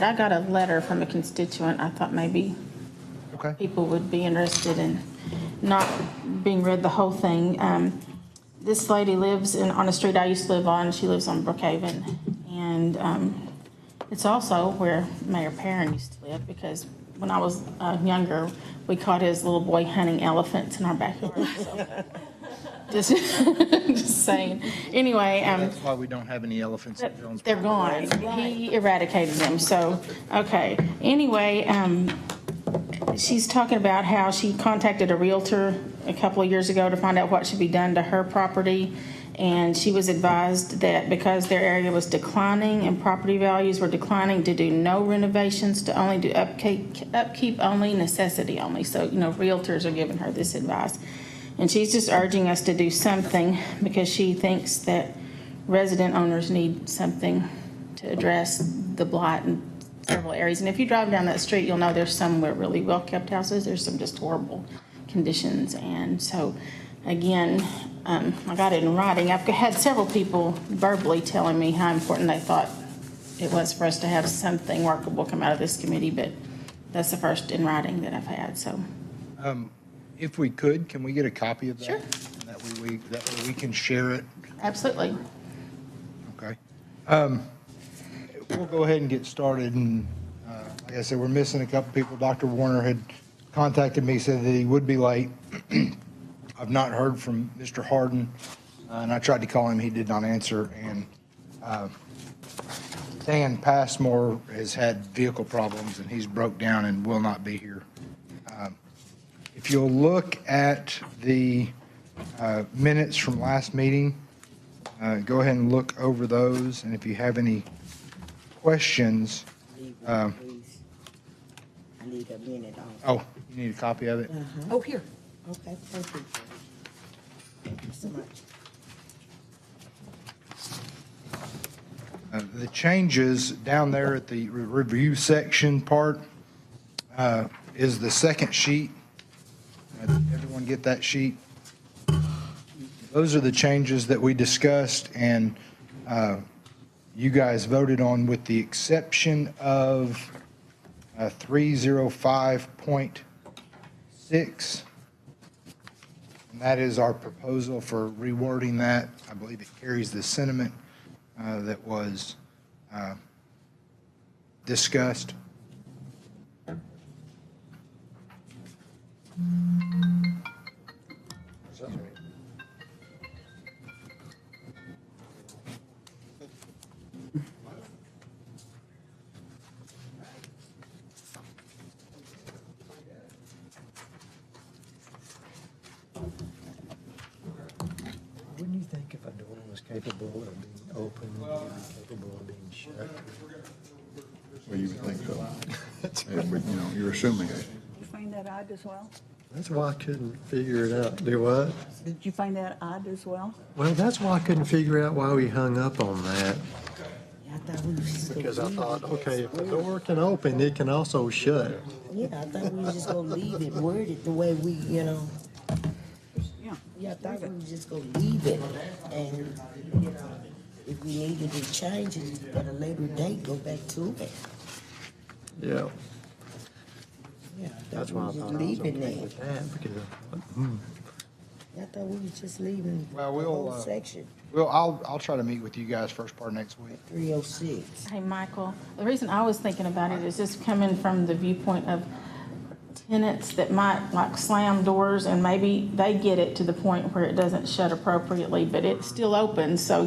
I got a letter from a constituent. I thought maybe Okay. people would be interested in not being read the whole thing. This lady lives on a street I used to live on. She lives on Brookhaven. And it's also where Mayor Perrin used to live, because when I was younger, we caught his little boy hunting elephants in our backyard. So, just saying. Anyway. That's why we don't have any elephants in Jonesboro. They're gone. He eradicated them, so, okay. Anyway, she's talking about how she contacted a realtor a couple of years ago to find out what should be done to her property. And she was advised that because their area was declining and property values were declining, to do no renovations, to only do upkeep only, necessity only. So, realtors are giving her this advice. And she's just urging us to do something because she thinks that resident owners need something to address the blight in several areas. And if you drive down that street, you'll know there's some really well-kept houses. There's some just horrible conditions. And so, again, I got it in writing. I've had several people verbally telling me how important they thought it was for us to have something workable come out of this committee, but that's the first in writing that I've had, so. If we could, can we get a copy of that? Sure. That way we can share it. Absolutely. Okay. We'll go ahead and get started. And like I said, we're missing a couple people. Dr. Warner had contacted me, said that he would be late. I've not heard from Mr. Harden, and I tried to call him. He did not answer. And Dan Passmore has had vehicle problems, and he's broke down and will not be here. If you'll look at the minutes from last meeting, go ahead and look over those. And if you have any questions. I need a minute on. Oh, you need a copy of it? Oh, here. Okay, perfect. Thank you so much. The changes down there at the review section part is the second sheet. Everyone get that sheet? Those are the changes that we discussed and you guys voted on, with the exception of 305.6. And that is our proposal for rewording that. I believe it carries the sentiment that was discussed. Wouldn't you think if a door was capable of being open, it would be capable of being shut? Well, you would think so. You're assuming it. Did you find that odd as well? That's why I couldn't figure it out. Do what? Did you find that odd as well? Well, that's why I couldn't figure out why we hung up on that. Yeah, I thought we was just gonna Because I leave thought, it. okay, if the door can open, it can also shut. Yeah, I thought we was just gonna leave it worded the way we, Yeah. Yeah, I thought we was just gonna leave it. And if we needed to change it at a later date, go back to it. Yeah, Yeah, I that's thought we why I was just thought I was leaving okay that. with that, because, I thought we was just leaving the Well, we'll, whole section, Well, I'll try to meet with you guys first part of next week. 306. Hey, Michael, the reason I was thinking about it is just coming from the viewpoint of tenants that might like slam doors, and maybe they get it to the point where it doesn't shut appropriately, but it's still open. So,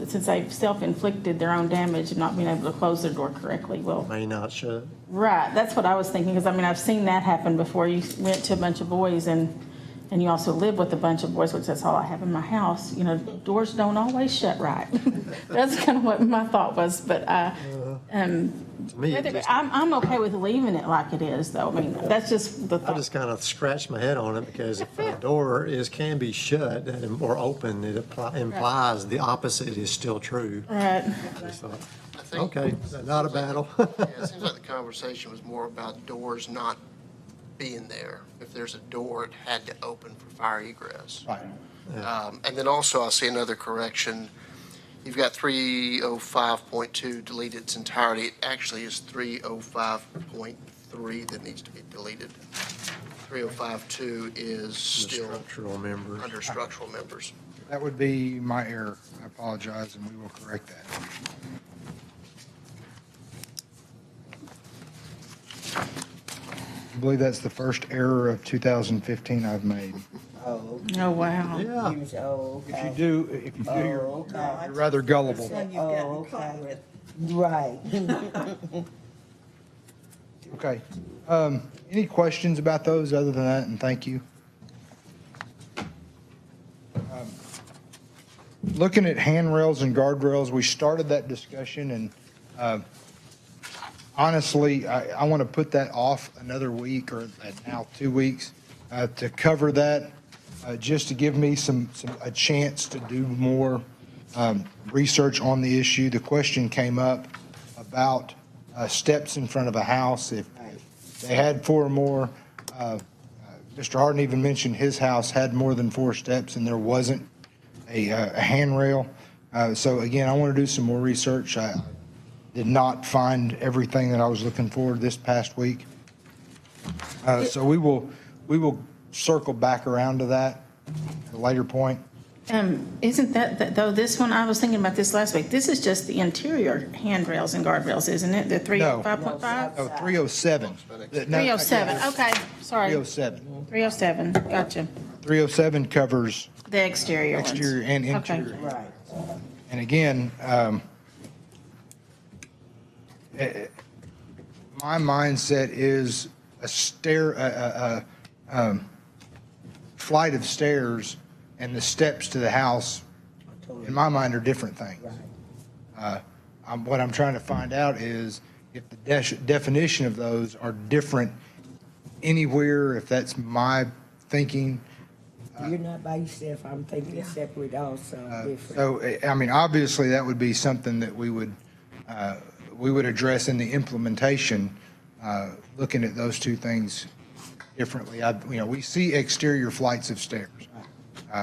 since they've self-inflicted their own damage of not being able to close their door correctly, well, may not shut. right, that's what I was thinking, because I've seen that happen before. You rent to a bunch of boys and you also live with a bunch of boys, which that's all I have in my house. Doors don't always shut right. That's kind of what my thought was, but To me, it just, I'm okay with leaving it like it is, though. That's just the I thought. just kind of scratched my head on it, because if a door can be shut or open, it implies the opposite is still true. Right. Just thought, I think- okay, not a battle. Yeah, it seems like the conversation was more about doors not being there. If there's a door, it had to open for fire egress. Right. And then also, I see another correction. you've got 305.2 deleted its entirety. It actually is 305.3 that needs to be deleted. 305.2 is still Structural members. under structural members. That would be my error. I apologize, and we will correct that. I believe that's the first error of 2015 I've made. Oh, Oh, wow. Yeah. oh, If you okay. do, you're rather gullible. Son you've Oh, gotten caught okay. with. Right. Okay. Any questions about those other than that, and thank you? Looking at handrails and guardrails, we started that discussion, and honestly, I want to put that off another week, or now 2 weeks, to cover that, just to give me a chance to do more research on the issue. The question came up about steps in front of a house. If they had 4 or more, Mr. Harden even mentioned his house had more than 4 steps, and there wasn't a handrail. So again, I want to do some more research. I did not find everything that I was looking for this past week. So we will circle back around to that at a later point. Isn't that, though, this one, I was thinking about this last week, this is just the interior handrails and guardrails, isn't it? The 305.5? Oh, 307. 307, okay, sorry. 307. 307, gotcha. 307 covers The exterior ones. exterior and Okay. interior. Right. And again, my mindset is a flight of stairs and the steps to the house, in my mind, are different things. What I'm trying to find out is if the definition of those are different anywhere, if that's my thinking. You're not by yourself. I'm thinking separate also, different. So, I mean, obviously, that would be something that we would address in the implementation, looking at those two things differently. We see exterior flights of stairs,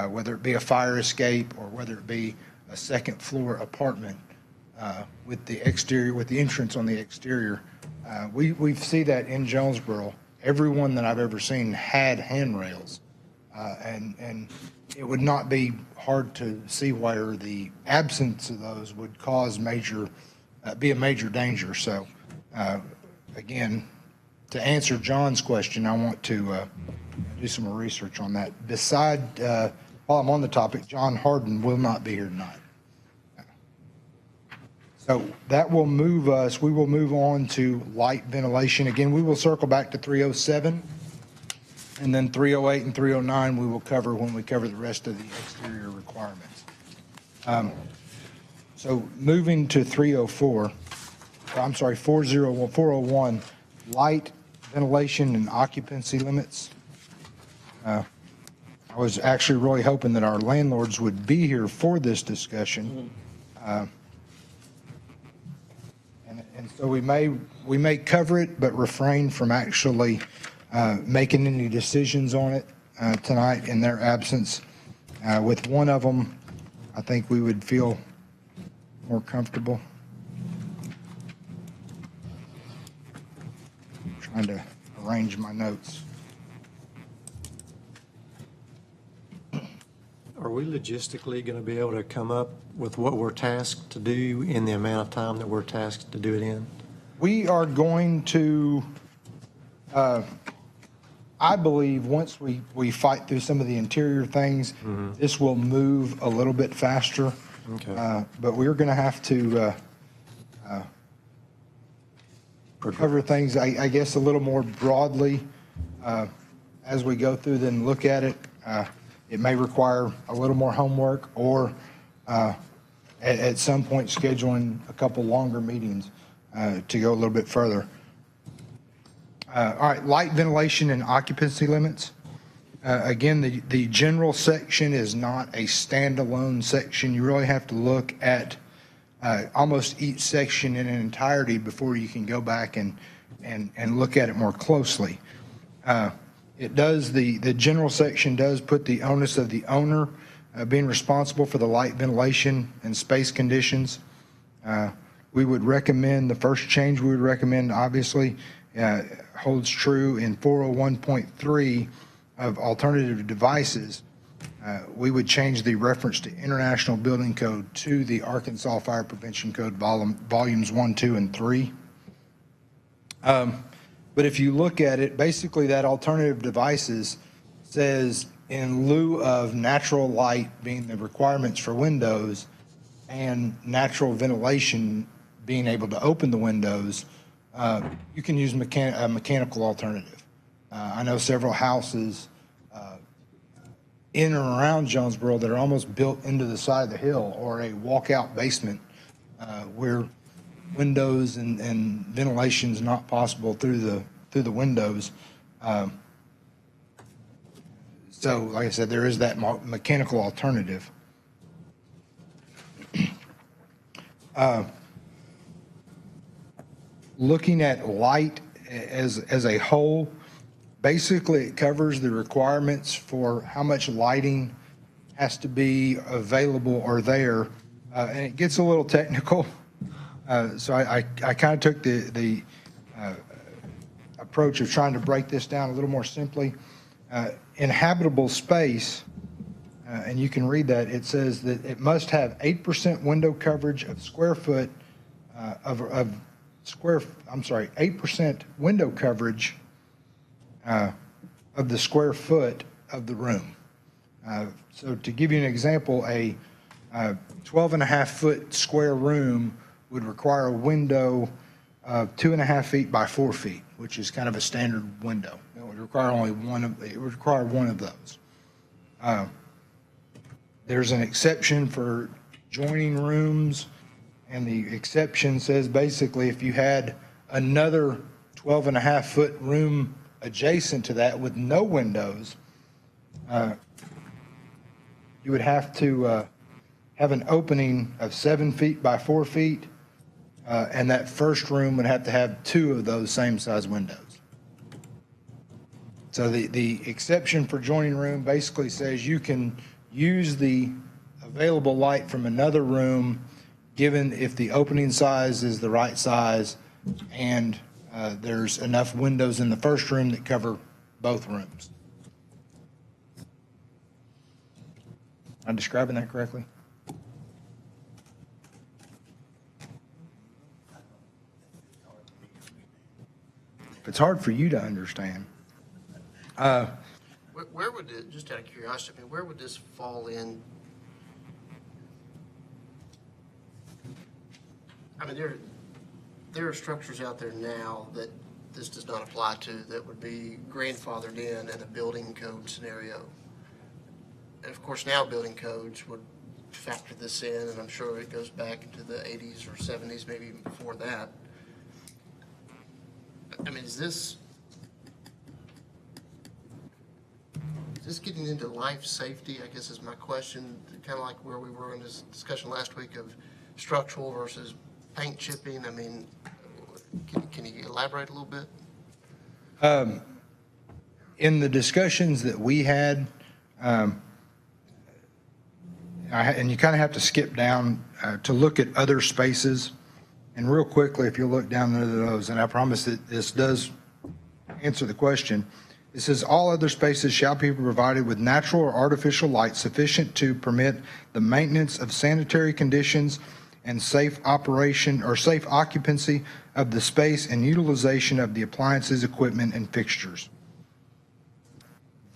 whether it be a fire escape or whether it be a second floor apartment with the exterior, with the entrance on the exterior. We see that in Jonesboro. Everyone that I've ever seen had handrails. And it would not be hard to see where the absence of those would cause be a major danger. So, again, to answer John's question, I want to do some more research on that. While I'm on the topic, John Harden will not be here tonight. So that will move us, we will move on to light ventilation. Again, we will circle back to 307. And then 308 and 309 we will cover when we cover the rest of the exterior requirements. So moving to 401, light, ventilation, and occupancy limits. I was actually really hoping that our landlords would be here for this discussion. And so we may cover it, but refrain from actually making any decisions on it tonight in their absence. With one of them, I think we would feel more comfortable. I'm trying to arrange my notes. Are we logistically going to be able to come up with what we're tasked to do in the amount of time that we're tasked to do it in? We are going to, I believe, once we fight through some of the interior things, this will move a little bit faster. Okay. But we're going to have to cover things, I guess, a little more broadly as we go through them, look at it. It may require a little more homework, or at some point scheduling a couple longer meetings to go a little bit further. All right, light, ventilation, and occupancy limits. Again, the general section is not a standalone section. You really have to look at almost each section in an entirety before you can go back and look at it more closely. It does, the general section does put the onus of the owner being responsible for the light, ventilation, and space conditions. We would recommend, the first change we would recommend, obviously, holds true in 401.3 of alternative devices. We would change the reference to International Building Code to the Arkansas Fire Prevention Code, volumes 1, 2, and 3. But if you look at it, basically that alternative devices says in lieu of natural light being the requirements for windows and natural ventilation being able to open the windows, you can use a mechanical alternative. I know several houses in and around Jonesboro that are almost built into the side of the hill or a walkout basement where windows and ventilation is not possible through the windows. So, like I said, there is that mechanical alternative. Looking at light as a whole, basically it covers the requirements for how much lighting has to be available or there, and it gets a little technical. So I kind of took the approach of trying to break this down a little more simply. In habitable space, and you can read that, it says that it must have 8% window coverage of square foot of 8% window coverage of the square foot of the room. So to give you an example, a 12.5 foot square room would require a window of 2.5 feet by 4 feet, which is kind of a standard window. It would require one of those. There's an exception for joining rooms, and the exception says basically if you had another 12.5 foot room adjacent to that with no windows, you would have to have an opening of 7 feet by 4 feet, and that first room would have to have 2 of those same size windows. So the exception for joining room basically says you can use the available light from another room given if the opening size is the right size and there's enough windows in the first room that cover both rooms. Am I describing that correctly? If it's hard for you to understand. Where would it, just out of curiosity, I mean, where would this fall in? I mean, there are structures out there now that this does not apply to that would be grandfathered in a building code scenario. And of course, now building codes would factor this in, and I'm sure it goes back into the 80s or 70s, maybe even before that. I mean, is this getting into life safety, I guess is my question, kind of like where we were in this discussion last week of structural versus paint chipping? I mean, can you elaborate a little bit? In the discussions that we had, and you kind of have to skip down to look at other spaces. And real quickly, if you look down into those, and I promise that this does answer the question, it says all other spaces shall be provided with natural or artificial light sufficient to permit the maintenance of sanitary conditions and safe operation or safe occupancy of the space and utilization of the appliances, equipment, and fixtures.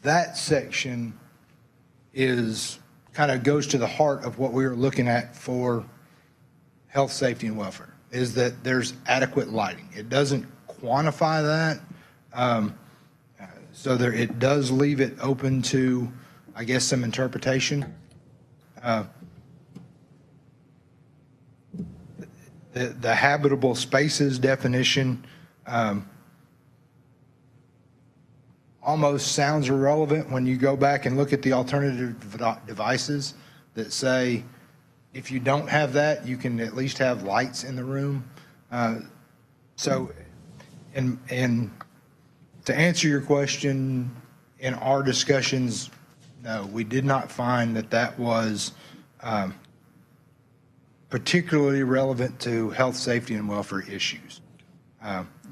That section is kind of goes to the heart of what we were looking at for health, safety, and welfare, is that there's adequate lighting. It doesn't quantify that. So it does leave it open to, I guess, some interpretation. The habitable spaces definition almost sounds irrelevant when you go back and look at the alternative devices that say if you don't have that, you can at least have lights in the room. So, and to answer your question, in our discussions No, we did not find that that was particularly relevant to health, safety, and welfare issues.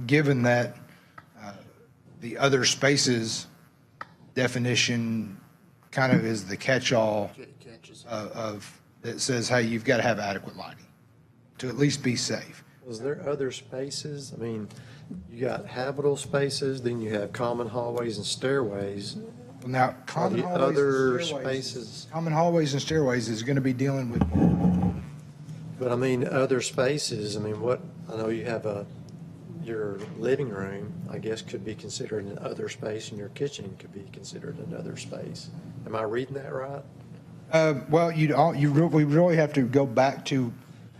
Given that the other spaces definition kind of is the catch-all Catches. of, that says, hey, you've got to have adequate lighting to at least be safe. Was there other spaces? I mean, you got habitable spaces, then you have common hallways and stairways. Well, now, common the hallways other and stairways, spaces? common hallways and stairways is going to be dealing with, But I mean, other spaces, I mean, what, I know you have your living room, I guess, could be considered an other space, and your kitchen could be considered another space. Am I reading that right? well, we really have to go back to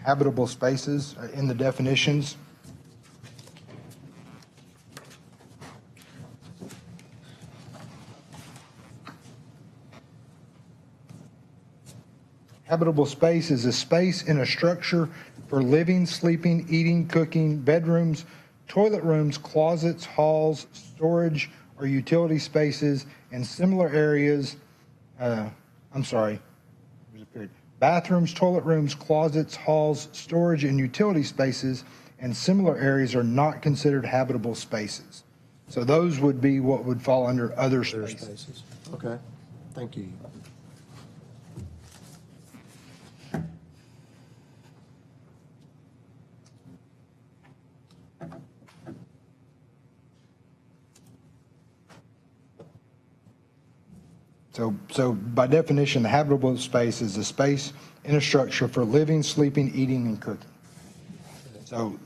habitable spaces in the definitions. Habitable space is a space in a structure for living, sleeping, eating, cooking, bedrooms, toilet rooms, closets, halls, storage, or utility spaces, and similar areas. There's a period. Bathrooms, toilet rooms, closets, halls, storage, and utility spaces, and similar areas are not considered habitable spaces. So those would be what would fall under other Other spaces. spaces. Okay, thank you. So by definition, the habitable space is a space in a structure for living, sleeping, eating, and cooking. So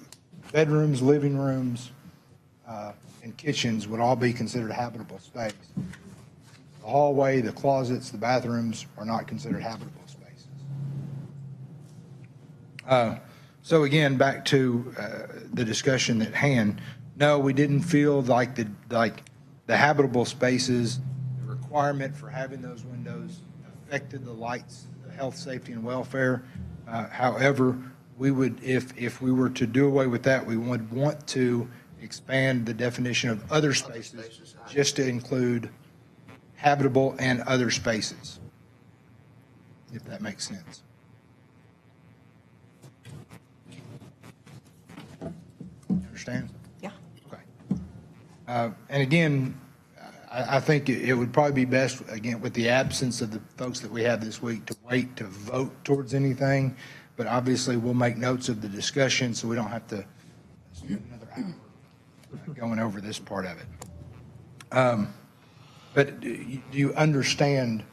bedrooms, living rooms, and kitchens would all be considered habitable space. The hallway, the closets, the bathrooms are not considered habitable spaces. So again, back to the discussion at hand. No, we didn't feel like the habitable spaces, the requirement for having those windows affected the lights, the health, safety, and welfare. However, we would, if we were to do away with that, we would want to expand the definition of other spaces just to include habitable and other spaces, if that makes sense. You understand? Yeah. Okay. And again, I think it would probably be best, again, with the absence of the folks that we have this week, to wait to vote towards anything. But obviously, we'll make notes of the discussion so we don't have to spend another hour going over this part of it. But do you understand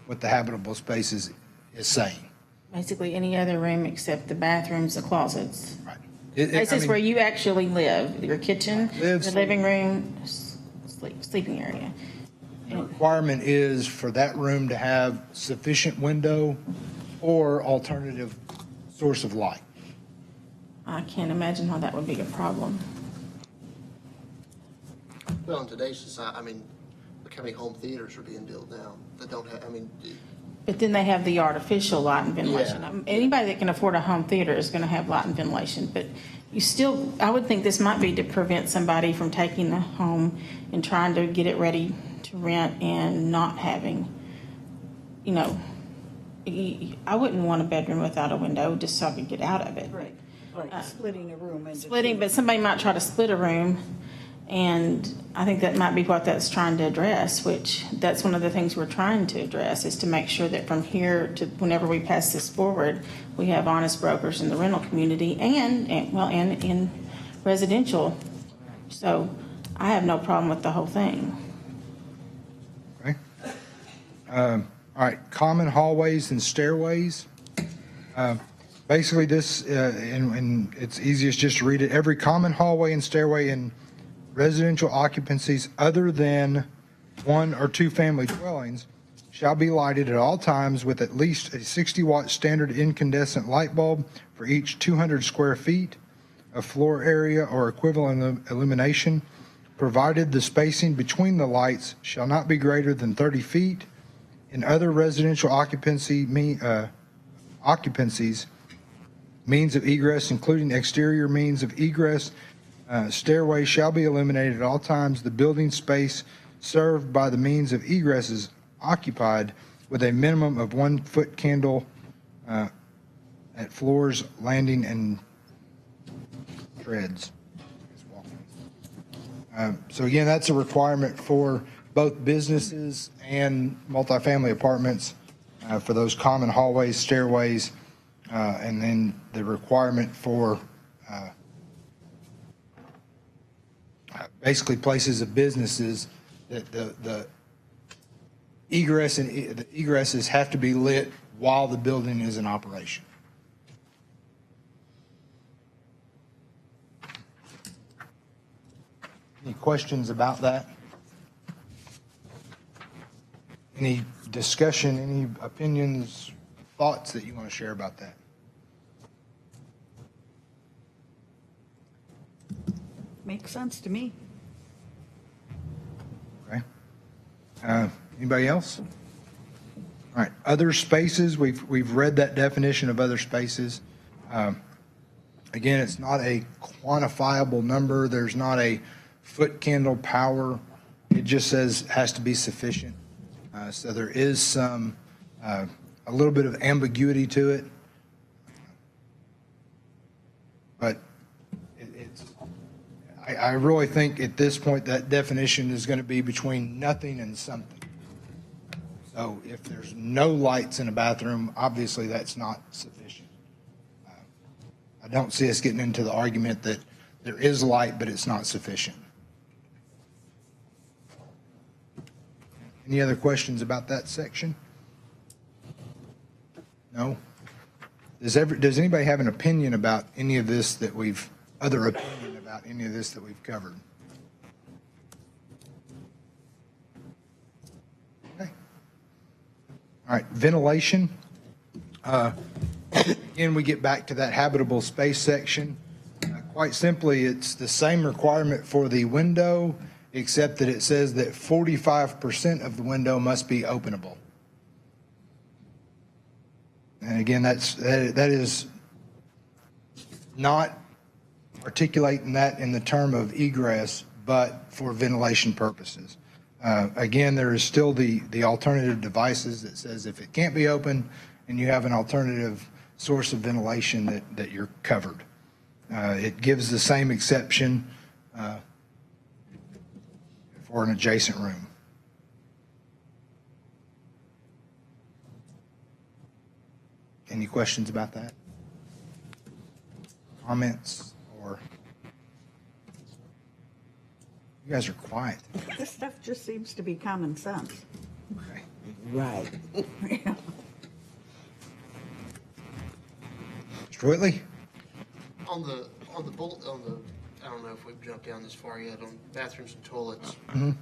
what the habitable spaces is saying? Basically, any other room except the bathrooms, the closets. Right. Places where you actually live, your kitchen, Live, the living room, sleeping area. The requirement is for that room to have sufficient window or alternative source of light. I can't imagine how that would be a problem. Well, in today's society, I mean, look how many home theaters are being built now that don't have, I mean, But then they have the artificial light and ventilation. Yeah. Anybody that can afford a home theater is going to have light and ventilation, but you still, I would think this might be to prevent somebody from taking the home and trying to get it ready to rent and not having, you know, I wouldn't want a bedroom without a window just so I could get out of it. Right. Like splitting a room into Splitting, two. but somebody might try to split a room, and I think that might be what that's trying to address, which that's one of the things we're trying to address, is to make sure that from here to whenever we pass this forward, we have honest brokers in the rental community and in residential. So I have no problem with the whole thing. Okay. All right, common hallways and stairways. Basically this, and it's easiest just to read it. Every common hallway and stairway in residential occupancies other than one or two family dwellings shall be lighted at all times with at least a 60-watt standard incandescent light bulb for each 200 square feet of floor area or equivalent illumination, provided the spacing between the lights shall not be greater than 30 feet. In other residential occupancies, means of egress, including exterior means of egress, stairways shall be illuminated at all times. The building space served by the means of egresses occupied with a minimum of 1 foot candle at floors, landing, and treads. So again, that's a requirement for both businesses and multifamily apartments for those common hallways, stairways, and then the requirement for basically places of businesses that the egress and the egresses have to be lit while the building is in operation. Any questions about that? Any discussion, any opinions, thoughts that you want to share about that? Makes sense to me. Okay. Anybody else? All right, other spaces, we've read that definition of other spaces. Again, it's not a quantifiable number. There's not a foot candle power. It just says has to be sufficient. So there is some, a little bit of ambiguity to it. But I really think at this point that definition is going to be between nothing and something. So if there's no lights in a bathroom, obviously that's not sufficient. I don't see us getting into the argument that there is light, but it's not sufficient. Any other questions about that section? No? Does anybody have an opinion about any of this that other opinion about any of this that we've covered? Okay. All right, ventilation. Again, we get back to that habitable space section. Quite simply, it's the same requirement for the window, except that it says that 45% of the window must be openable. And again, that is not articulating that in the term of egress, but for ventilation purposes. Again, there is still the alternative devices that says if it can't be open and you have an alternative source of ventilation that you're covered. It gives the same exception for an adjacent room. Any questions about that? Comments or? You guys are quiet. This stuff just seems to be common sense. Okay. Right. Mr. Whitley? On the bullet, I don't know if we've jumped down this far yet, on bathrooms and toilets. Mhm.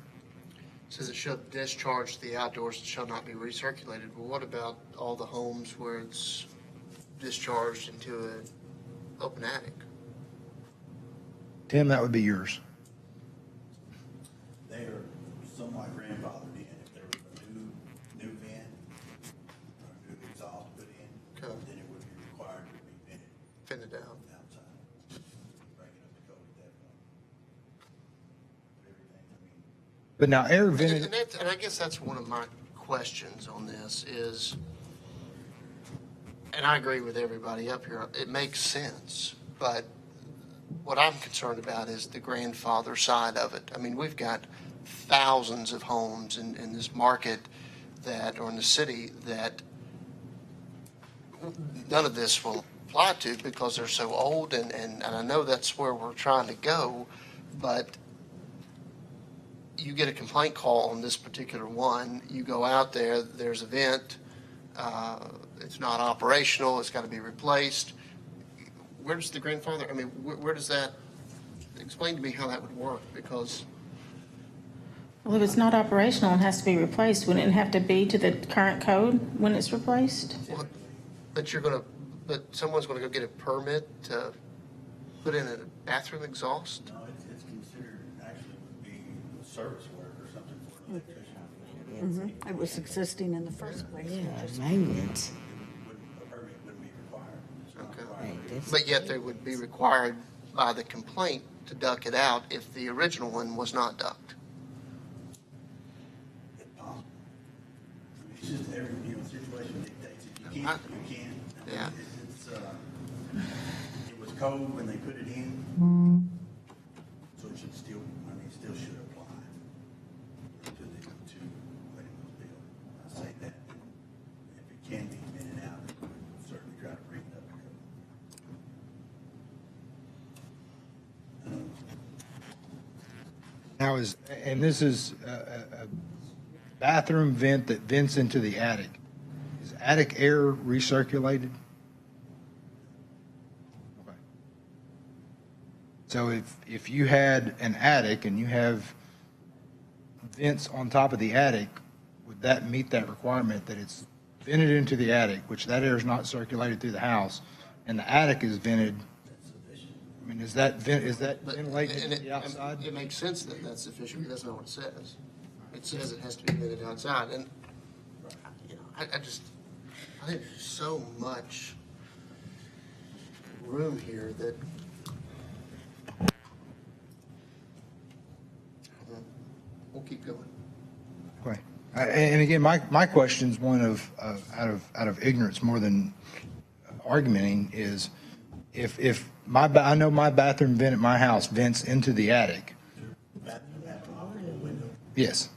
Says it shall discharge to the outdoors and shall not be recirculated. Well, what about all the homes where it's discharged into an open attic? Tim, that would be yours. They are somewhat grandfathered in. If there was a new vent or a new exhaust put in, Okay. then it would be required to be vented Fitted out. outside. Breaking up the code at that point. But everything, I mean, But now air And, vented, and I guess that's one of my questions on this is, and I agree with everybody up here, it makes sense, but what I'm concerned about is the grandfather side of it. I mean, we've got thousands of homes in this market or in the city that none of this will apply to because they're so old, and I know that's where we're trying to go, but you get a complaint call on this particular one, you go out there, there's a vent, it's not operational, it's got to be replaced. Where does the grandfather, I mean, where does that, explain to me how that would work, because, Well, if it's not operational and has to be replaced, wouldn't it have to be to the current code when it's replaced? well, but someone's going to go get a permit to put in a bathroom exhaust? no, it's considered actually would be service work or something for an electrician. It was existing in the first place. Yeah, maintenance. A permit wouldn't be required. It's not Okay. required. Right, that's- But yet they would be required by the complaint to duck it out if the original one was not ducked. If possible. every, situation dictates if you can't, you can. Yeah. It was cold when they put it in, so it should still, still should apply to what it was built. I say that, if it can be vented out, we'll certainly try to bring it up. Now this is a bathroom vent that vents into the attic. Is attic air recirculated? Okay. So if you had an attic and you have vents on top of the attic, would that meet that requirement that it's vented into the attic, which that air is not circulated through the house, and the attic is vented? I mean, is that But- ventilated and to the outside? It makes sense that that's sufficient, but that's not what it says. It says it has to be vented outside, and, I think there's so much room here that we'll keep going. Okay. And again, my question's one of out of ignorance more than argumenting is if I know my bathroom vent at my house vents into the attic. Yes.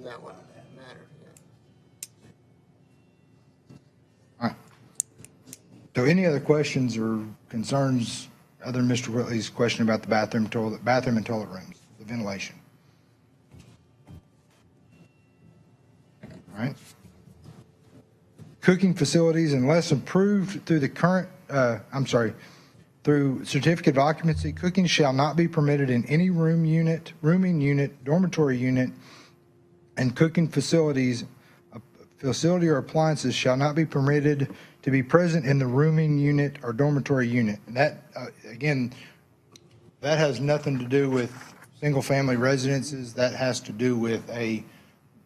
That wouldn't matter, yeah. All right. So any other questions or concerns other than Mr. Whitley's question about the bathroom and toilet rooms, the ventilation? All right. Cooking facilities, unless approved through the current, through certificate of occupancy, cooking shall not be permitted in any rooming unit, dormitory unit, and cooking facility or appliances shall not be permitted to be present in the rooming unit or dormitory unit. And that, again, that has nothing to do with single-family residences. That has to do with a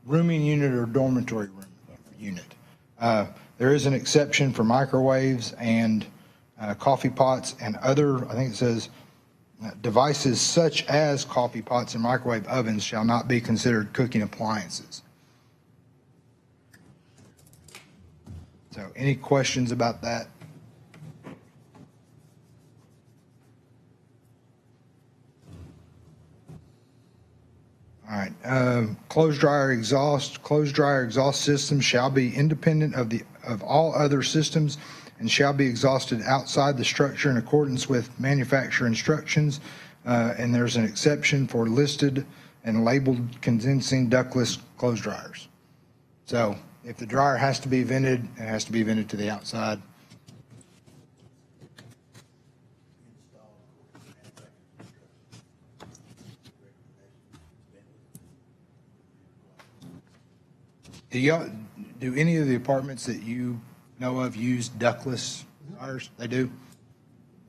rooming unit or dormitory room unit. There is an exception for microwaves and coffee pots and other, I think it says, devices such as coffee pots and microwave ovens shall not be considered cooking appliances. So any questions about that? All right, clothes dryer exhaust systems shall be independent of all other systems and shall be exhausted outside the structure in accordance with manufacturer instructions. And there's an exception for listed and labeled condensing ductless clothes dryers. So if the dryer has to be vented, it has to be vented to the outside. Do any of the apartments that you know of use ductless dryers? They do?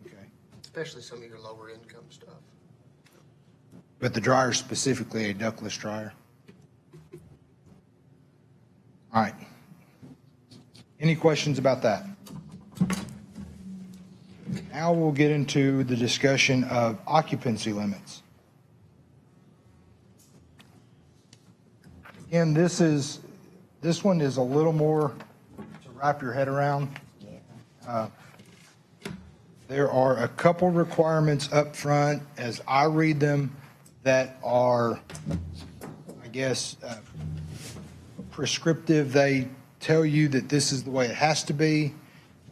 Okay. Especially some of your lower income stuff. But the dryer is specifically a ductless dryer? All right. Any questions about that? Now we'll get into the discussion of occupancy limits. Again, this one is a little more to wrap your head around. There are a couple requirements up front, as I read them, that are, I guess, prescriptive. They tell you that this is the way it has to be,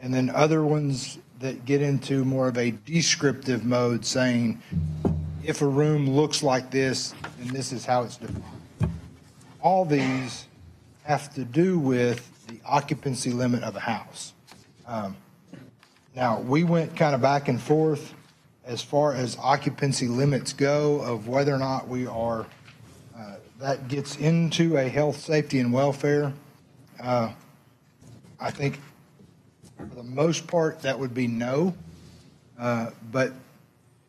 and then other ones that get into more of a descriptive mode, saying if a room looks like this, then this is how it's defined. All these have to do with the occupancy limit of a house. Now, we went kind of back and forth as far as occupancy limits go of whether or not we are, that gets into a health, safety, and welfare. I think for the most part, that would be no. But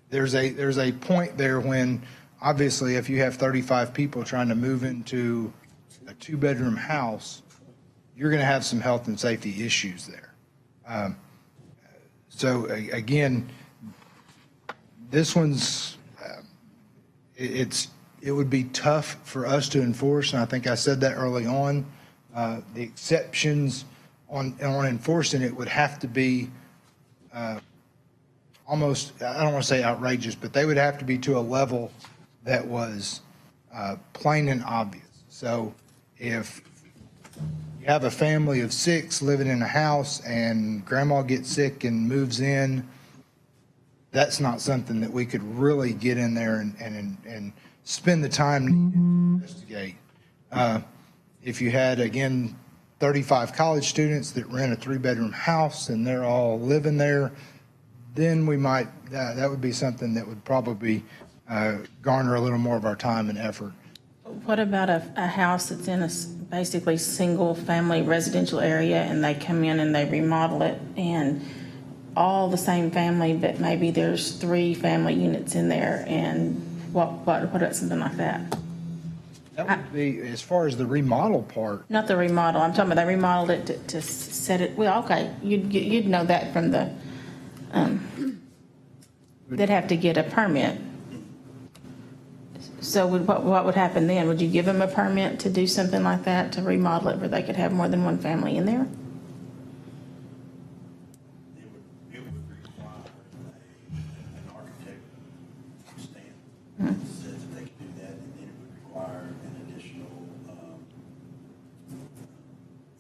there's a point there when, obviously, if you have 35 people trying to move into a 2-bedroom house, you're going to have some health and safety issues there. So again, this one's, it would be tough for us to enforce, and I think I said that early on. The exceptions on enforcing it would have to be almost, I don't want to say outrageous, but they would have to be to a level that was plain and obvious. So if you have a family of 6 living in a house and grandma gets sick and moves in, that's not something that we could really get in there and spend the time needed to investigate. If you had, again, 35 college students that rent a 3-bedroom house and they're all living there, then we might, that would be something that would probably garner a little more of our time and effort. What about a house that's in a basically single-family residential area, and they come in and they remodel it, and all the same family, but maybe there's 3 family units in there, and what about something like that? That would be, as far as the remodel part, Not the remodel, I'm talking about they remodeled it to set it, well, okay, you'd know that from the, they'd have to get a permit. So what would happen then? Would you give them a permit to do something like that, to remodel it where they could have more than one family in there? It would require an architect stamp that says that they can do that, and then it would require an additional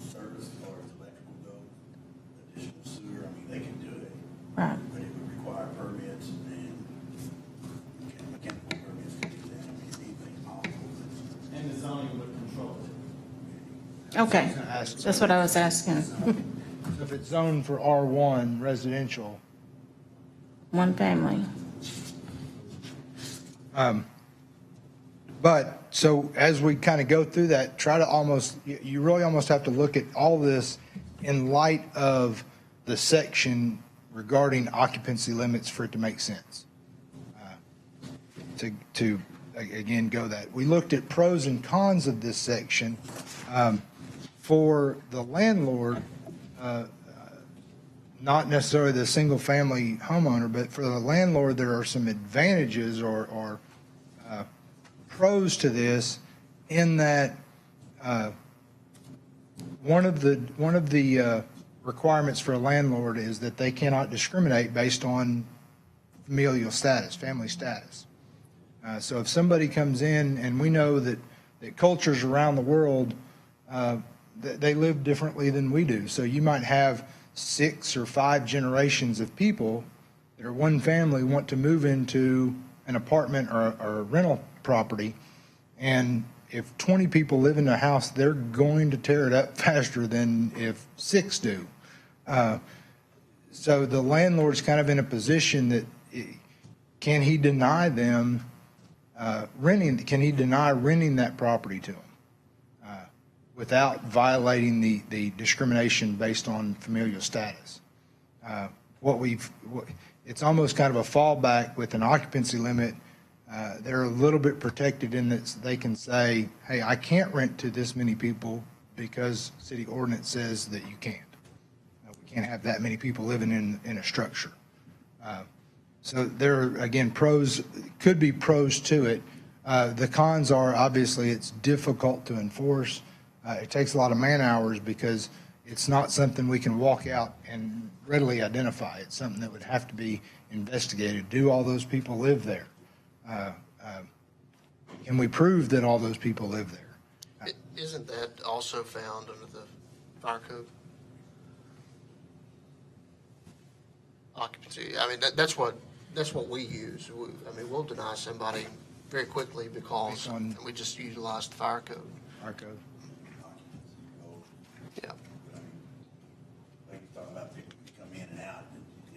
service as far as electrical go, additional sewer. I mean, they can do it, Right. but it would require permits and mechanical permits to do that. I mean, anything possible. And the zoning would control it. Okay, that's what I was asking. So if it's zoned for R1 residential, One family. but, so as we kind of go through that, try to almost, you really almost have to look at all this in light of the section regarding occupancy limits for it to make sense. To again, go that. We looked at pros and cons of this section. For the landlord, not necessarily the single-family homeowner, but for the landlord, there are some advantages or pros to this in that one of the requirements for a landlord is that they cannot discriminate based on familial status, family status. So if somebody comes in, and we know that cultures around the world, they live differently than we do. So you might have 6 or 5 generations of people that are one family want to move into an apartment or a rental property. And if 20 people live in a house, they're going to tear it up faster than if 6 do. So the landlord's kind of in a position that can he deny them renting? Can he deny renting that property to them without violating the discrimination based on familial status? It's almost kind of a fallback with an occupancy limit. They're a little bit protected in that they can say, hey, I can't rent to this many people because city ordinance says that you can't. We can't have that many people living in a structure. So there are, again, could be pros to it. The cons are, obviously, it's difficult to enforce. It takes a lot of man hours because it's not something we can walk out and readily identify. It's something that would have to be investigated. Do all those people live there? Can we prove that all those people live there? Isn't that also found under the fire code? Occupancy, I mean, that's what we use. I mean, we'll deny somebody very quickly because we just utilize the fire code. Our code. Yeah. Like you talk about people who come in and out,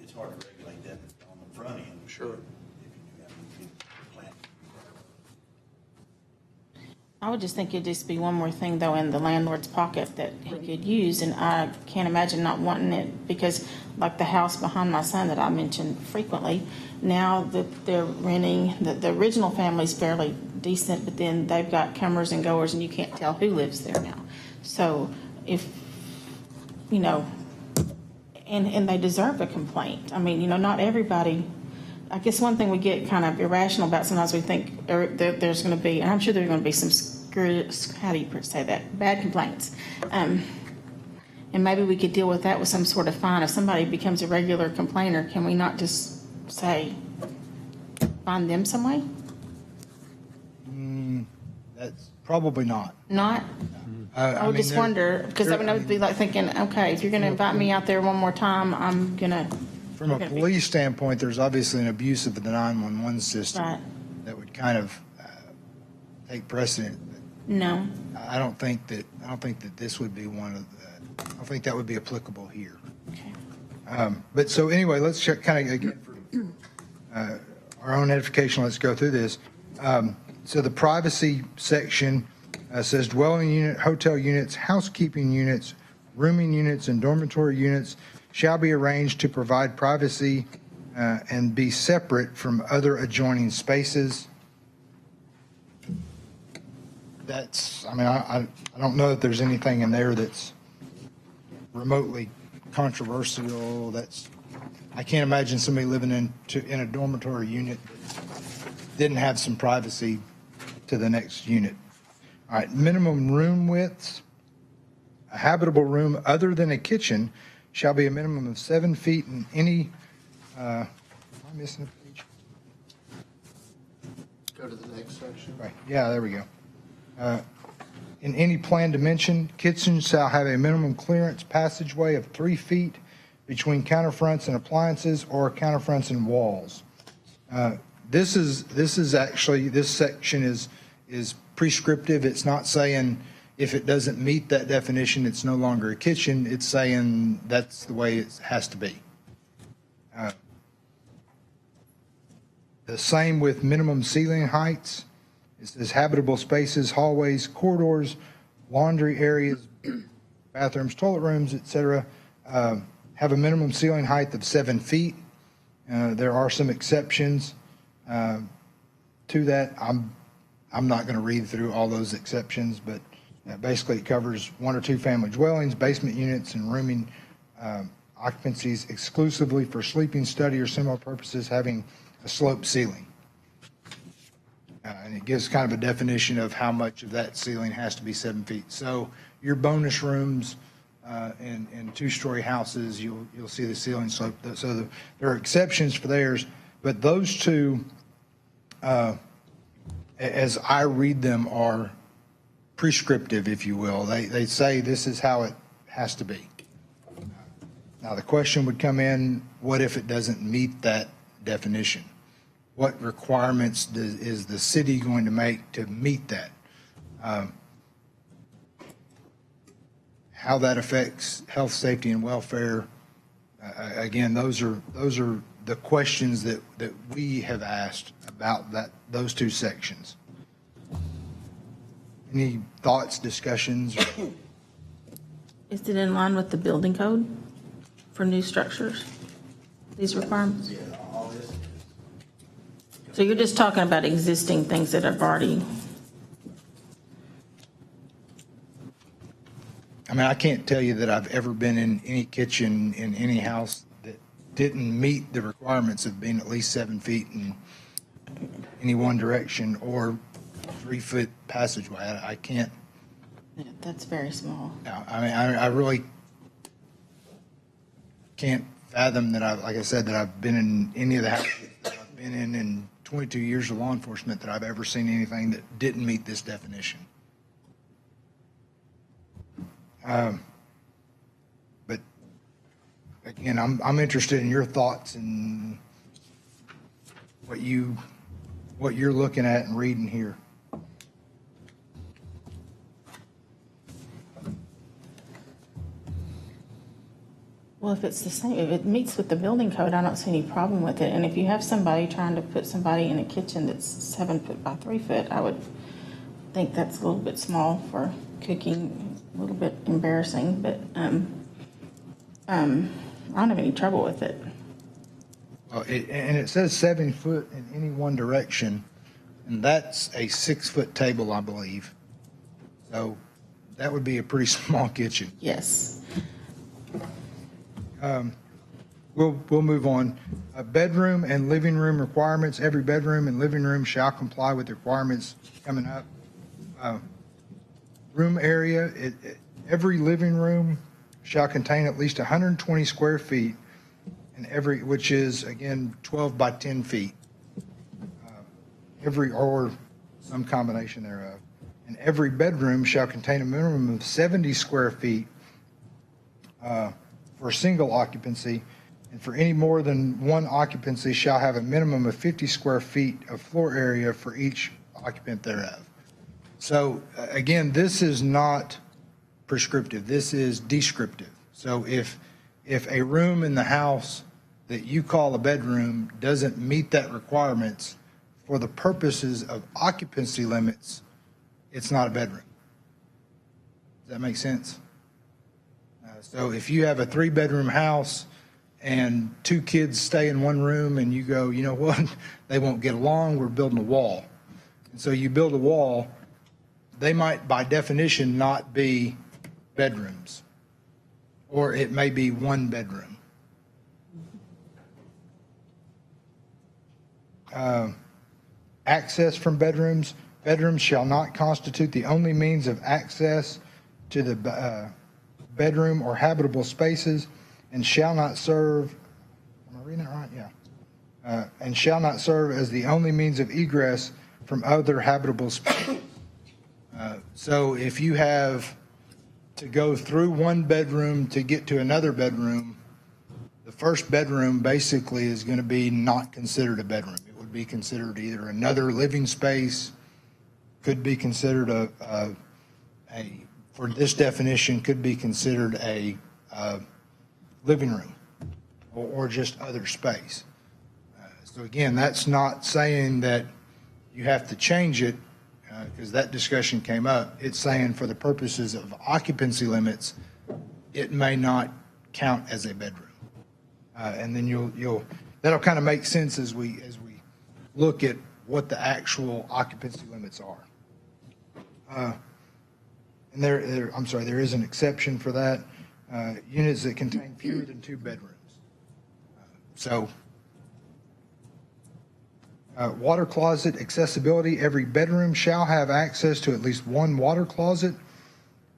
it's hard to regulate that on the front end. Sure. If you do have any plant. I would just think it'd just be one more thing, though, in the landlord's pocket that he could use, and I can't imagine not wanting it, because like the house behind my son that I mentioned frequently, now that they're renting, the original family's fairly decent, but then they've got comers and goers, and you can't tell who lives there now. So if, and they deserve a complaint. I mean, not everybody, I guess one thing we get kind of irrational about sometimes, we think there's going to be, and I'm sure there's going to be some, how do you say that, bad complaints. And maybe we could deal with that with some sort of fine. If somebody becomes a regular complainer, can we not just say, find them some way? That's probably not. Not? I would mean, just there- wonder, because I would be like thinking, okay, if you're gonna invite me out there one more time, I'm gonna. From a we're gonna be- police standpoint, there's obviously an abuse of the 911 system Right. that would kind of take precedent. No, I don't think that this would be one of the, I don't think that would be applicable here. okay. But so anyway, let's check kind of again for our own edification. Let's go through this. So the privacy section says dwelling unit, hotel units, housekeeping units, rooming units, and dormitory units shall be arranged to provide privacy and be separate from other adjoining spaces. That's, I mean, I don't know that there's anything in there that's remotely controversial. That's, I can't imagine somebody living in a dormitory unit that didn't have some privacy to the next unit. All right, minimum room widths. A habitable room other than a kitchen shall be a minimum of 7 feet in any, am I missing a page? Go to the next section. Right, yeah, there we go. In any planned dimension, kitchen shall have a minimum clearance passageway of 3 feet between counterfronts and appliances or counterfronts and walls. This is actually, this section is prescriptive. It's not saying if it doesn't meet that definition, it's no longer a kitchen. It's saying that's the way it has to be. The same with minimum ceiling heights. It says habitable spaces, hallways, corridors, laundry areas, bathrooms, toilet rooms, et cetera, have a minimum ceiling height of 7 feet. There are some exceptions to that. I'm not going to read through all those exceptions, but basically it covers 1 or 2 family dwellings, basement units, and rooming occupancies exclusively for sleeping, study, or similar purposes having a sloped ceiling. And it gives kind of a definition of how much of that ceiling has to be 7 feet. So your bonus rooms in 2-story houses, you'll see the ceiling slope. So there are exceptions for theirs, but those two, as I read them, are prescriptive, if you will. They say this is how it has to be. Now, the question would come in, what if it doesn't meet that definition? What requirements is the city going to make to meet that? How that affects health, safety, and welfare. Again, those are the questions that we have asked about those 2 sections. Any thoughts, discussions? Is it in line with the building code for new structures, these requirements? So you're just talking about existing things that have already, I mean, I can't tell you that I've ever been in any kitchen in any house that didn't meet the requirements of being at least 7 feet in any one direction or 3-foot passageway. I can't. yeah, that's very small. I mean, I really can't fathom that like I said, that I've been in any of the houses that I've been in 22 years of law enforcement that I've ever seen anything that didn't meet this definition. But again, I'm interested in your thoughts and what you're looking at and reading here. Well, if it's the same, if it meets with the building code, I don't see any problem with it. And if you have somebody trying to put somebody in a kitchen that's 7 foot by 3 foot, I would think that's a little bit small for cooking, a little bit embarrassing, but I don't have any trouble with it. Well, and it says 7 foot in any one direction, and that's a 6-foot table, I believe. So that would be a pretty small kitchen. Yes. We'll move on. Bedroom and living room requirements. Every bedroom and living room shall comply with the requirements coming up. Room area, every living room shall contain at least 120 square feet, and which is, again, 12 by 10 feet. Or some combination thereof. And every bedroom shall contain a minimum of 70 square feet for single occupancy, and for any more than one occupancy shall have a minimum of 50 square feet of floor area for each occupant thereof. So again, this is not prescriptive. This is descriptive. So if a room in the house that you call a bedroom doesn't meet that requirements for the purposes of occupancy limits, it's not a bedroom. Does that make sense? So if you have a 3-bedroom house and 2 kids stay in one room and you go, you know what, they won't get along, we're building a wall. And so you build a wall, they might by definition not be bedrooms, or it may be 1 bedroom. Access from bedrooms. Bedrooms shall not constitute the only means of access to the bedroom or habitable spaces, and shall not serve, am I reading that right? Yeah. And shall not serve as the only means of egress from other habitable spaces. So if you have to go through one bedroom to get to another bedroom, the first bedroom basically is going to be not considered a bedroom. It would be considered either another living space, could be considered for this definition, could be considered a living room or just other space. So again, that's not saying that you have to change it, because that discussion came up. It's saying for the purposes of occupancy limits, it may not count as a bedroom. And then that'll kind of make sense as we look at what the actual occupancy limits are. And there is an exception for that. Units that contain fewer than 2 bedrooms. Water closet accessibility. Every bedroom shall have access to at least 1 water closet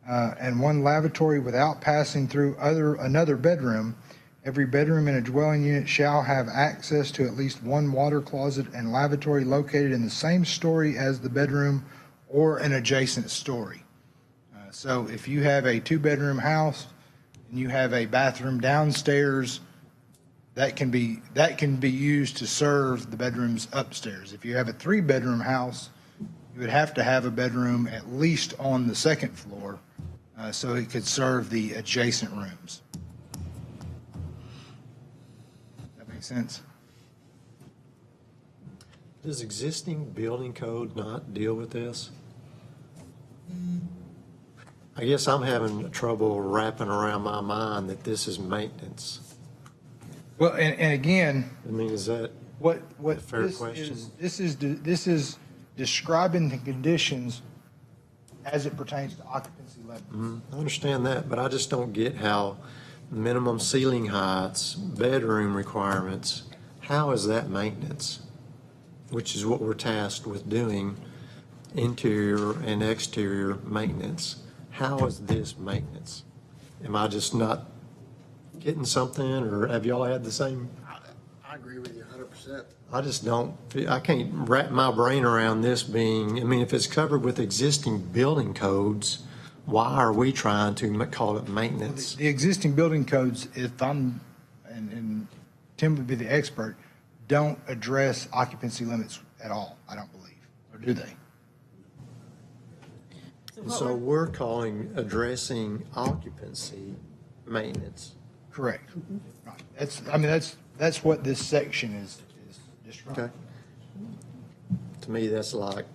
and 1 lavatory without passing through another bedroom. Every bedroom in a dwelling unit shall have access to at least 1 water closet and lavatory located in the same story as the bedroom or an adjacent story. So if you have a 2-bedroom house and you have a bathroom downstairs, that can be used to serve the bedrooms upstairs. If you have a 3-bedroom house, you would have to have a bedroom at least on the 2nd floor so it could serve the adjacent rooms. That makes sense? Does existing building code not deal with this? I guess I'm having trouble wrapping around my mind that this is maintenance. Well, and again, I mean, is that what a fair this question? this is describing the conditions as it pertains to occupancy limits. I understand that, but I just don't get how minimum ceiling heights, bedroom requirements, how is that maintenance? Which is what we're tasked with doing, interior and exterior maintenance. How is this maintenance? Am I just not getting something, or have y'all had the same? I agree with you 100%. I just don't, I can't wrap my brain around this being, I mean, if it's covered with existing building codes, why are we trying to call it maintenance? The existing building codes, if I'm, and Tim would be the expert, don't address occupancy limits at all, I don't believe, or do they? So we're calling addressing occupancy maintenance. Correct. Right. That's what this section is describing. Okay. To me, that's like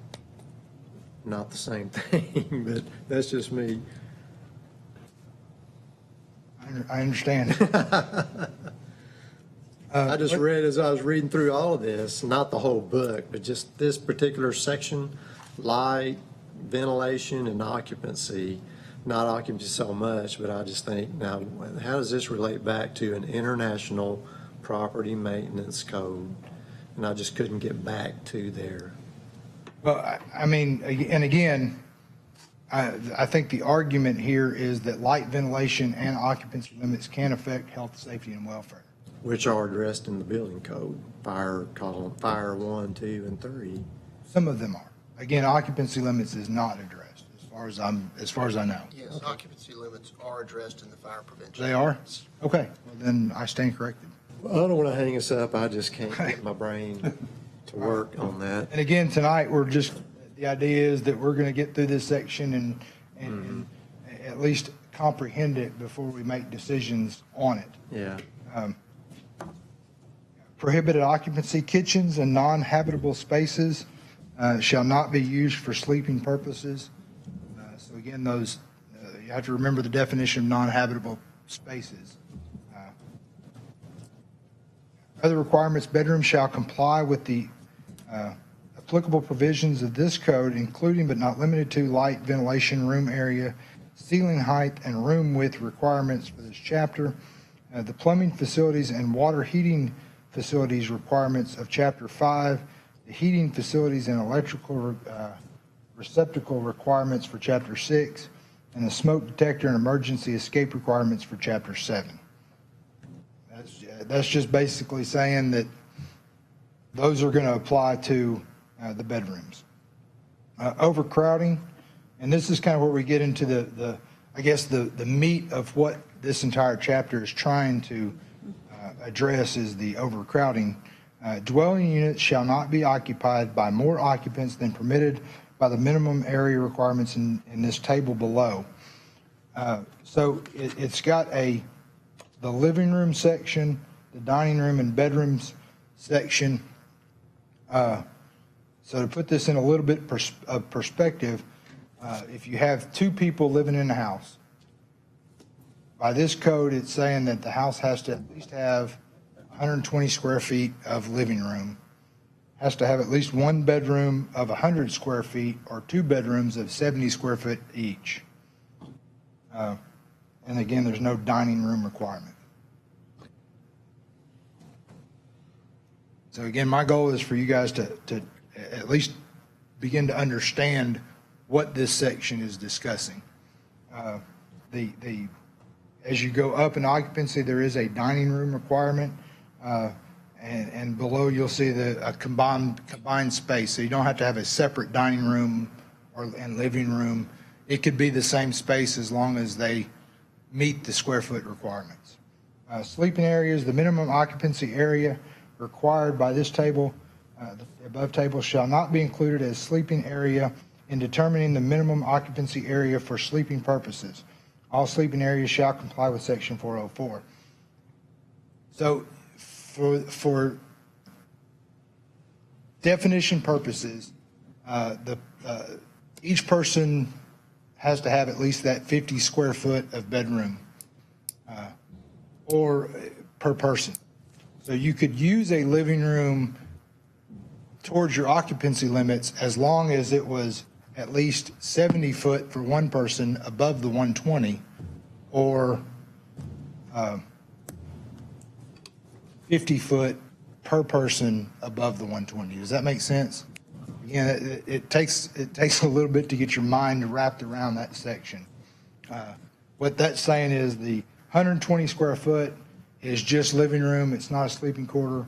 not the same thing, but that's just me. I understand. I just read as I was reading through all of this, not the whole book, but just this particular section, light, ventilation, and occupancy. Not occupancy so much, but I just think, now, how does this relate back to an international property maintenance code? And I just couldn't get back to there. Well, I mean, and again, I think the argument here is that light ventilation and occupancy limits can affect health, safety, and welfare. Which are addressed in the building code, fire column, fire 1, 2, and 3. Some of them are. Again, occupancy limits is not addressed, as far as I know. Yes, occupancy limits are addressed in the fire prevention. They are? Okay, well, then I stand corrected. I don't want to hang us up, I just can't get my brain to work on that. And again, tonight, the idea is that we're going to get through this section and at least comprehend it before we make decisions on it. Yeah. Prohibited occupancy kitchens and non-habitable spaces shall not be used for sleeping purposes. So again, those, you have to remember the definition of non-habitable spaces. Other requirements, bedrooms shall comply with the applicable provisions of this code, including but not limited to light, ventilation, room area, ceiling height, and room width requirements for this chapter. The plumbing facilities and water heating facilities requirements of Chapter 5, the heating facilities and electrical receptacle requirements for Chapter 6, and the smoke detector and emergency escape requirements for Chapter 7. That's just basically saying that those are going to apply to the bedrooms. Overcrowding, and this is kind of where we get into the meat of what this entire chapter is trying to address is the overcrowding. Dwelling units shall not be occupied by more occupants than permitted by the minimum area requirements in this table below. So it's got the living room section, the dining room and bedrooms section. So to put this in a little bit of perspective, if you have two people living in a house, by this code, it's saying that the house has to at least have 120 square feet of living room, has to have at least one bedroom of 100 square feet or two bedrooms of 70 square foot each. And again, there's no dining room requirement. So again, my goal is for you guys to at least begin to understand what this section is discussing. As you go up in occupancy, there is a dining room requirement, and below you'll see a combined space. So you don't have to have a separate dining room and living room. It could be the same space as long as they meet the square foot requirements. Sleeping areas, the minimum occupancy area required by this table, the above table, shall not be included as sleeping area in determining the minimum occupancy area for sleeping purposes. All sleeping areas shall comply with Section 404. So for definition purposes, each person has to have at least that 50 square foot of bedroom or per person. So you could use a living room towards your occupancy limits as long as it was at least 70 foot for one person above the 120 or 50 foot per person above the 120. Does that make sense? Again, it takes a little bit to get your mind wrapped around that section. What that's saying is the 120 square foot is just living room. It's not a sleeping quarter.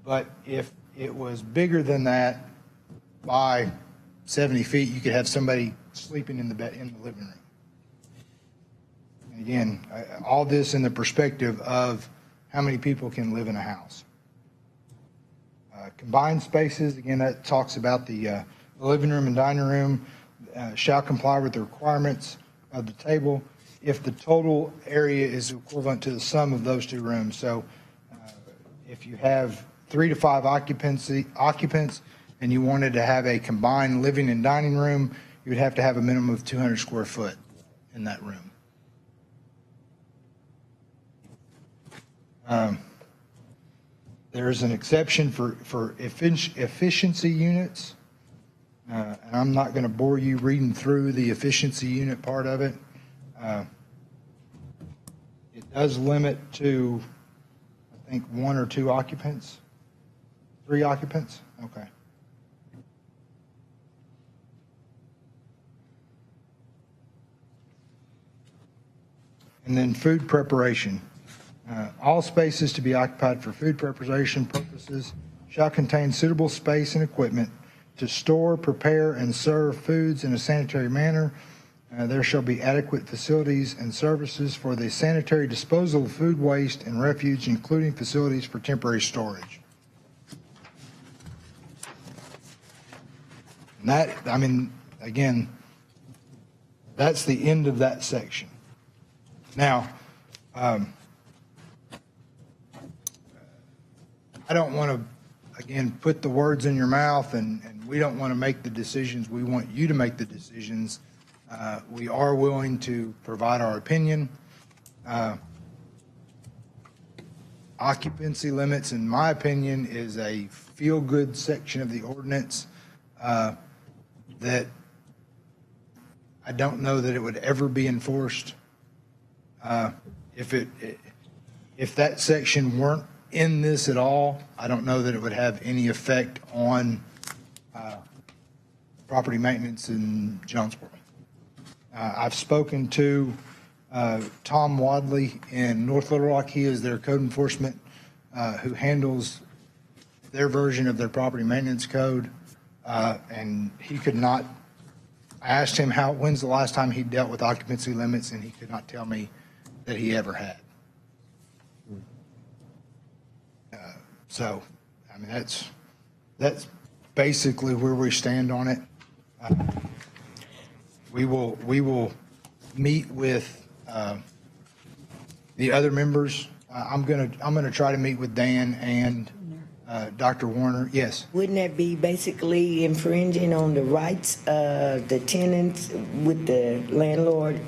But if it was bigger than that by 70 feet, you could have somebody sleeping in the living room. And again, all this in the perspective of how many people can live in a house. Combined spaces, again, that talks about the living room and dining room shall comply with the requirements of the table if the total area is equivalent to the sum of those two rooms. So if you have 3 to 5 occupants and you wanted to have a combined living and dining room, you would have to have a minimum of 200 square foot in that room. There is an exception for efficiency units, and I'm not going to bore you reading through the efficiency unit part of it. It does limit to, I think, 1 or 2 occupants, 3 occupants. Okay. And then food preparation. All spaces to be occupied for food preparation purposes shall contain suitable space and equipment to store, prepare, and serve foods in a sanitary manner. There shall be adequate facilities and services for the sanitary disposal of food waste and refuse, including facilities for temporary storage. And that, I mean, again, that's the end of that section. Now, I don't want to, again, put the words in your mouth, and we don't want to make the decisions. We want you to make the decisions. We are willing to provide our opinion. Occupancy limits, in my opinion, is a feel-good section of the ordinance that I don't know that it would ever be enforced. If that section weren't in this at all, I don't know that it would have any effect on property maintenance in Jonesboro. I've spoken to Tom Wadley in North Little Rock. He is their code enforcement who handles their version of their property maintenance code, and he could not. I asked him when's the last time he dealt with occupancy limits, and he could not tell me that he ever had. So, I mean, that's basically where we stand on it. We will meet with the other members. I'm gonna try to meet with Dan and Dr. Warner. Yes. Wouldn't that be basically infringing on the rights of the tenants with the landlord,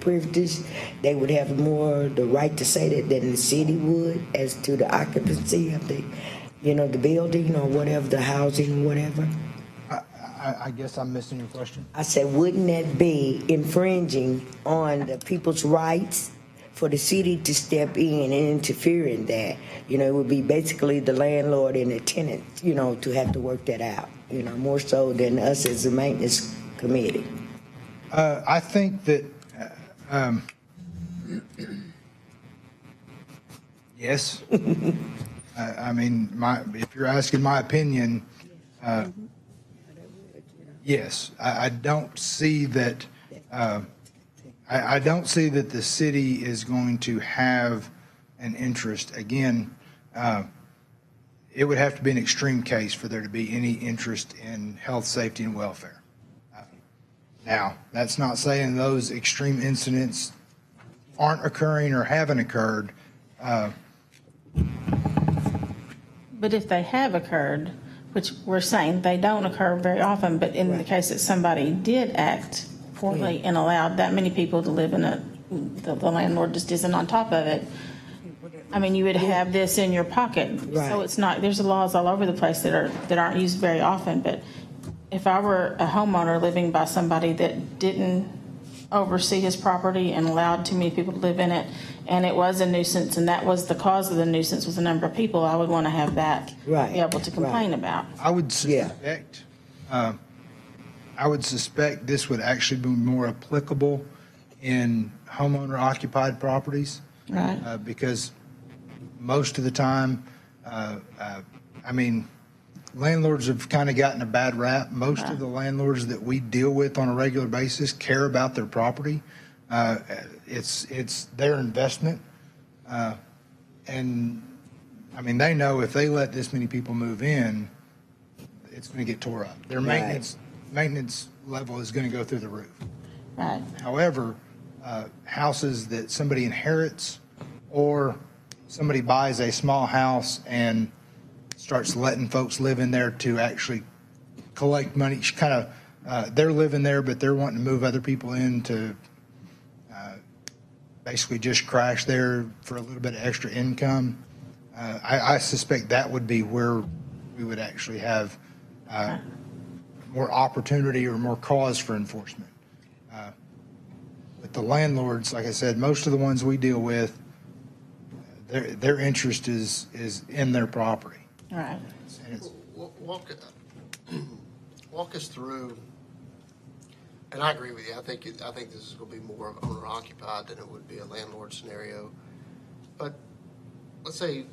privilege? They would have more the right to say that than the city would as to the occupancy of the, the building or whatever, the housing, whatever? I guess I'm missing your question. I said, wouldn't that be infringing on the people's rights for the city to step in and interfere in that? It would be basically the landlord and the tenant, to have to work that out, more so than us as a maintenance committee. I think that, yes. I mean, if you're asking my opinion, yes. I don't see that. I don't see that the city is going to have an interest. Again, it would have to be an extreme case for there to be any interest in health, safety, and welfare. Now, that's not saying those extreme incidents aren't occurring or haven't occurred. But if they have occurred, which we're saying they don't occur very often, but in the case that somebody did act poorly and allowed that many people to live in the landlord just isn't on top of it, I mean, you would have this in your pocket. Right. So it's not, there's laws all over the place that aren't used very often, but if I were a homeowner living by somebody that didn't oversee his property and allowed too many people to live in it, and it was a nuisance, and that was the cause of the nuisance was the number of people, I would want to have that be able to complain about. I would suspect, this would actually be more applicable in homeowner occupied properties. Right. Because most of the time, I mean, landlords have kind of gotten a bad rap. Most of the landlords that we deal with on a regular basis care about their property. It's their investment. And I mean, they know if they let this many people move in, it's going to get tore up. Their maintenance level is going to go through the roof. Right. However, houses that somebody inherits or somebody buys a small house and starts letting folks live in there to actually collect money, they're living there, but they're wanting to move other people in to basically just crash there for a little bit of extra income. I suspect that would be where we would actually have more opportunity or more cause for enforcement. But the landlords, like I said, most of the ones we deal with, their interest is in their property. Right. Walk us through And I agree with you. I think this is going to be more of owner occupied than it would be a landlord scenario. But let's say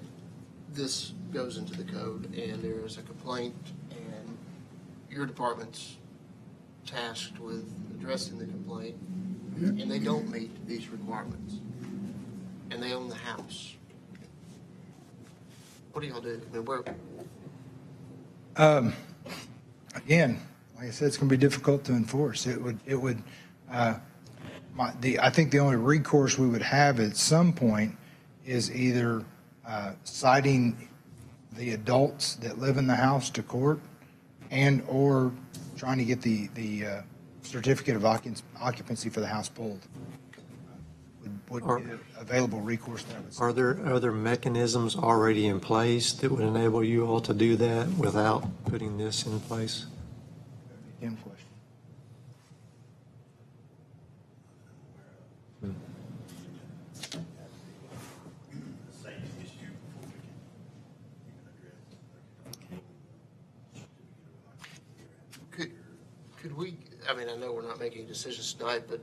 this goes into the code and there is a complaint and your department's tasked with addressing the complaint and they don't meet these requirements and they own the house. What do y'all do? I mean, Again, like I said, it's going to be difficult to enforce. I think the only recourse we would have at some point is either citing the adults that live in the house to court and or trying to get the certificate of occupancy for the house pulled. Would be an available recourse that I would say. Are there other mechanisms already in place that would enable you all to do that without putting this in place? Tim question. a safety issue before we can even address. could we, I mean, I know we're not making decisions tonight, but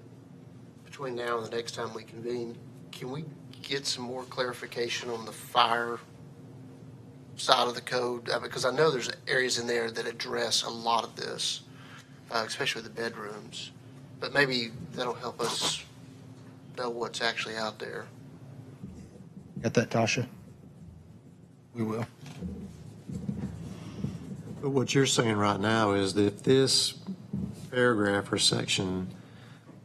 between now and the next time we convene, can we get some more clarification on the fire side of the code? Because I know there's areas in there that address a lot of this, especially the bedrooms. But maybe that'll help us know what's actually out there. Got that, Tasha? We will. But what you're saying right now is that if this paragraph or section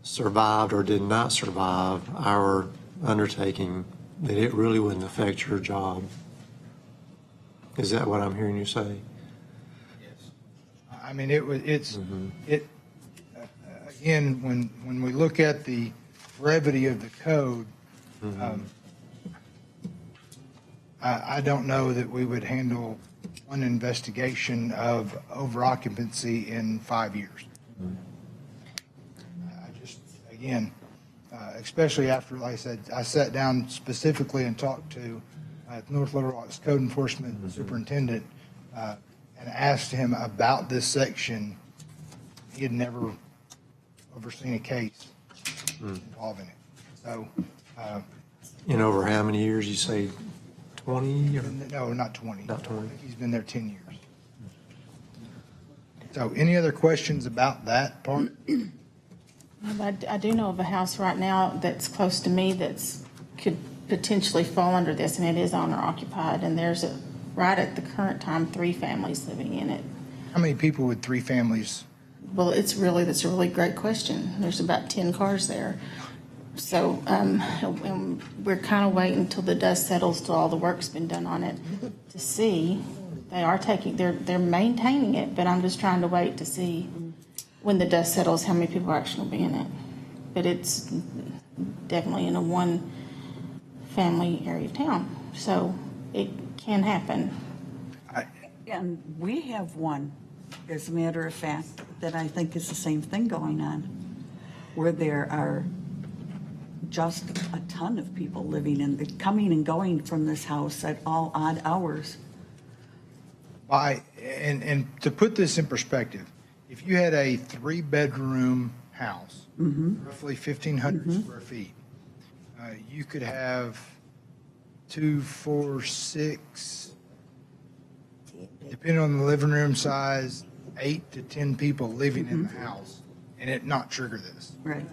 survived or did not survive our undertaking, that it really wouldn't affect your job. Is that what I'm hearing you say? I mean, again, when we look at the brevity of the code, I don't know that we would handle one investigation of over occupancy in 5 years. Again, especially after, like I said, I sat down specifically and talked to North Little Rock's code enforcement superintendent and asked him about this section. He had never overseen a case involving it. So, In over how many years? You say 20? Or? no, not 20. Not 20. I think he's been there 10 years. So any other questions about that part? I do know of a house right now that's close to me could potentially fall under this, and it is owner occupied, and there's right at the current time, 3 families living in it. How many people would 3 families? Well, that's a really great question. There's about 10 cars there. So, and we're kind of waiting until the dust settles, till all the work's been done on it to see. They're maintaining it, but I'm just trying to wait to see when the dust settles, how many people are actually be in it. But it's definitely in a 1-family area of town, so it can happen. And we have one, as a matter of fact, that I think is the same thing going on, where there are just a ton of people living coming and going from this house at all odd hours. And to put this in perspective, if you had a 3-bedroom house, roughly 1,500 square feet, you could have 2, 4, 6, depending on the living room size, 8 to 10 people living in the house, and it not trigger this. Right.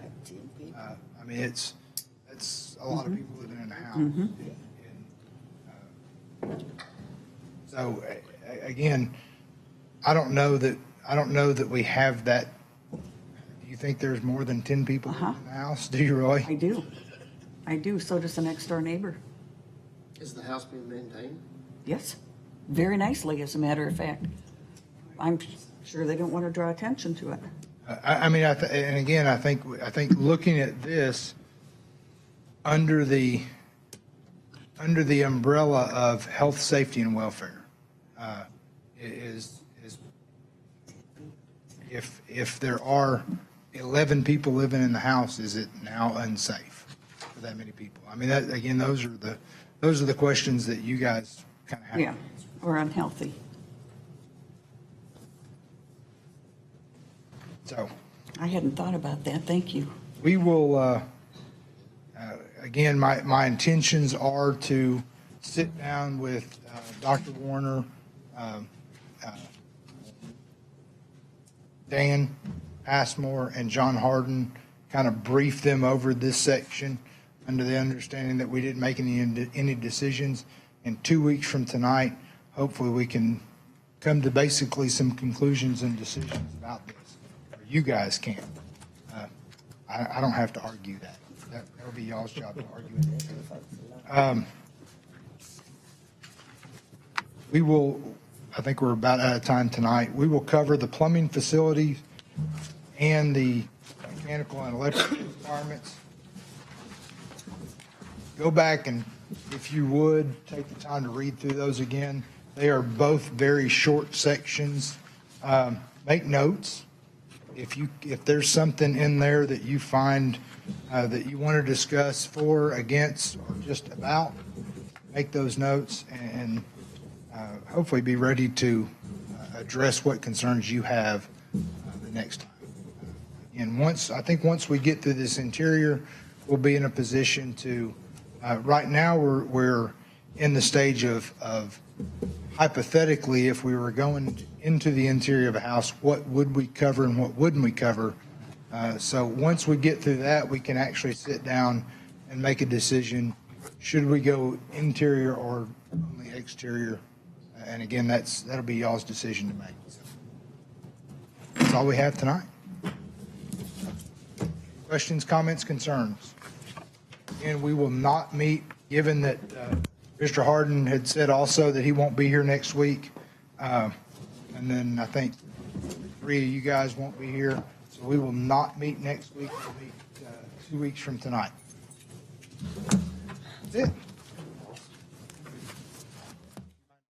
I mean, that's a lot of people living in a house. So again, I don't know that we have that. Do you think there's more than 10 people living in the house? Do you, Roy? I do, so does the next door neighbor. Is the house being maintained? Yes, very nicely, as a matter of fact. I'm sure they don't want to draw attention to it. I mean, and again, I think looking at this under the umbrella of health, safety, and welfare is if there are 11 people living in the house, is it now unsafe for that many people? I mean, again, those are the questions that you guys kind of have. Yeah, or unhealthy. So, I hadn't thought about that. Thank you. We will, again, my intentions are to sit down with Dr. Warner, Dan Passmore, and John Harden, kind of brief them over this section under the understanding that we didn't make any decisions. And 2 weeks from tonight, hopefully we can come to basically some conclusions and decisions about this. Or you guys can. I don't have to argue that. That'll be y'all's job to argue it. We will, I think we're about out of time tonight. We will cover the plumbing facility and the mechanical and electrical requirements. Go back and, if you would, take the time to read through those again. They are both very short sections. Make notes. If there's something in there that you find that you want to discuss for, against, or just about, make those notes and hopefully be ready to address what concerns you have the next time. And I think once we get through this interior, we'll be in a position to, right now we're in the stage of hypothetically, if we were going into the interior of a house, what would we cover and what wouldn't we cover? So once we get through that, we can actually sit down and make a decision. Should we go interior or only exterior? And again, that'll be y'all's decision to make. That's all we have tonight. Questions, comments, concerns? And we will not meet, given that Mr. Harden had said also that he won't be here next week. And then I think 3 of you guys won't be here. So we will not meet next week. We'll meet 2 weeks from tonight. That's it.